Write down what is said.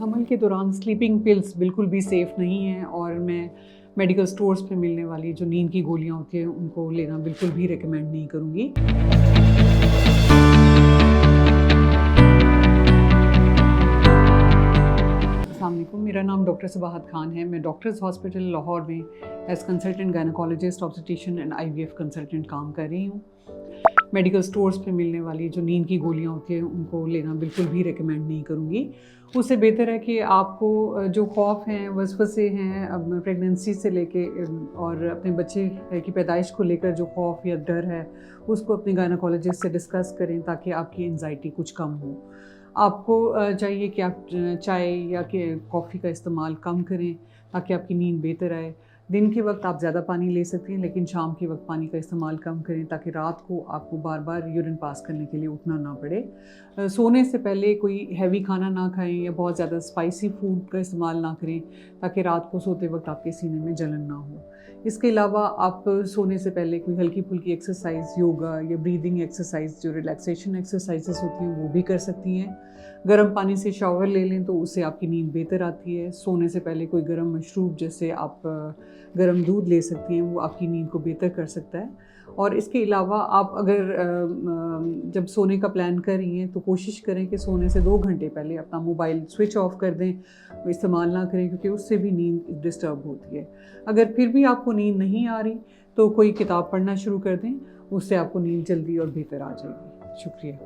हमल के दौरान स्लीपिंग पिल्स बिल्कुल भी सेफ़ नहीं हैं और मैं मेडिकल स्टोर्स पे मिलने वाली जो नींद की गोलियां होती हैं उनको लेना बिल्कुल भी रिकमेंड नहीं करूँगी। अस्सलाम वालेकुम, मेरा नाम डॉक्टर सबाहत खान है। मैं डॉक्टर्स हॉस्पिटल लाहौर में as consultant gynaecologist obstetrician and IVF consultant काम कर रही हूँ। मेडिकल स्टोर्स पे मिलने वाली जो नींद की गोलियां होती हैं उनको लेना बिल्कुल भी रिकमेंड नहीं करूँगी। उससे बेहतर है कि आपको जो खौफ हैं, वसवसे हैं, अब प्रेगनेंसी से लेके और अपने बच्चे की पैदाइश को लेकर जो खौफ या डर है उसको अपने गायनोकोलॉजिस्ट से डिस्कस करें ताकि आपकी एंजाइटी कुछ कम हो। आपको चाहिए कि आप चाय या कि कॉफ़ी का इस्तेमाल कम करें ताकि आपकी नींद बेहतर आए। दिन के वक्त आप ज़्यादा पानी ले सकती हैं लेकिन शाम के वक्त पानी का इस्तेमाल कम करें ताकि रात को आपको बार बार यूरिन पास करने के लिए उठना ना पड़े। सोने से पहले कोई हैवी खाना ना खाएं या बहुत ज़्यादा स्पाइसी फूड का इस्तेमाल ना करें ताकि रात को सोते वक्त आपके सीने में जलन ना हो। इसके अलावा आप सोने से पहले कोई हल्की फुल्की एक्सरसाइज, योगा या ब्रीदिंग एक्सरसाइज, जो रिलैक्सेशन एक्सरसाइजेस होती हैं वो भी कर सकती हैं। गर्म पानी से शावर ले लें तो उससे आपकी नींद बेहतर आती है। सोने से पहले कोई गर्म मशरूब जैसे आप गर्म दूध ले सकती हैं, वो आपकी नींद को बेहतर कर सकता है। और इसके अलावा आप अगर जब सोने का प्लान कर रही हैं तो कोशिश करें कि सोने से 2 घंटे पहले अपना मोबाइल स्विच ऑफ कर दें, इस्तेमाल ना करें क्योंकि उससे भी नींद डिस्टर्ब होती है। अगर फिर भी आपको नींद नहीं आ रही तो कोई किताब पढ़ना शुरू कर दें, उससे आपको नींद जल्दी और बेहतर आ जाएगी। शुक्रिया।